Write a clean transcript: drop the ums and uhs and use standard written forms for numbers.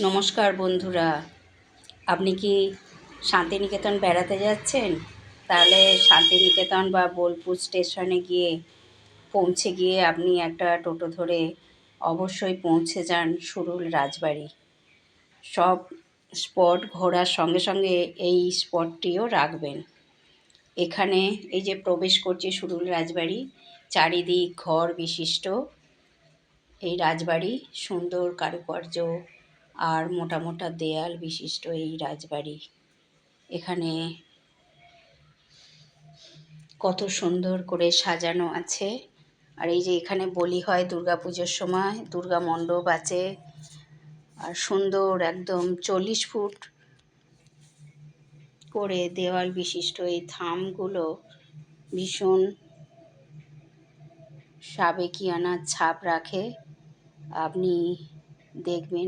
নমস্কার বন্ধুরা, আপনি কি শান্তিনিকেতন বেড়াতে যাচ্ছেন? তাহলে শান্তিনিকেতন বা বোলপুর স্টেশনে পৌঁছে গিয়ে আপনি একটা টোটো ধরে অবশ্যই পৌঁছে যান সুরুল রাজবাড়ি। সব স্পট ঘোরার সঙ্গে সঙ্গে এই স্পটটিও রাখবেন। এখানে এই যে প্রবেশ করছে সুরুল রাজবাড়ি, চারিদিক ঘর বিশিষ্ট এই রাজবাড়ি, সুন্দর কারুকার্য আর মোটা মোটা দেয়াল বিশিষ্ট এই রাজবাড়ি। এখানে কত সুন্দর করে সাজানো আছে। আর এই যে এখানে বলি হয় দুর্গাপুজোর সময়, দুর্গা মণ্ডপ আছে। আর সুন্দর একদম 40 ফুট করে দেওয়াল বিশিষ্ট এই থামগুলো ভীষণ সাবেকিয়ানা ছাপ রাখে। আপনি দেখবেন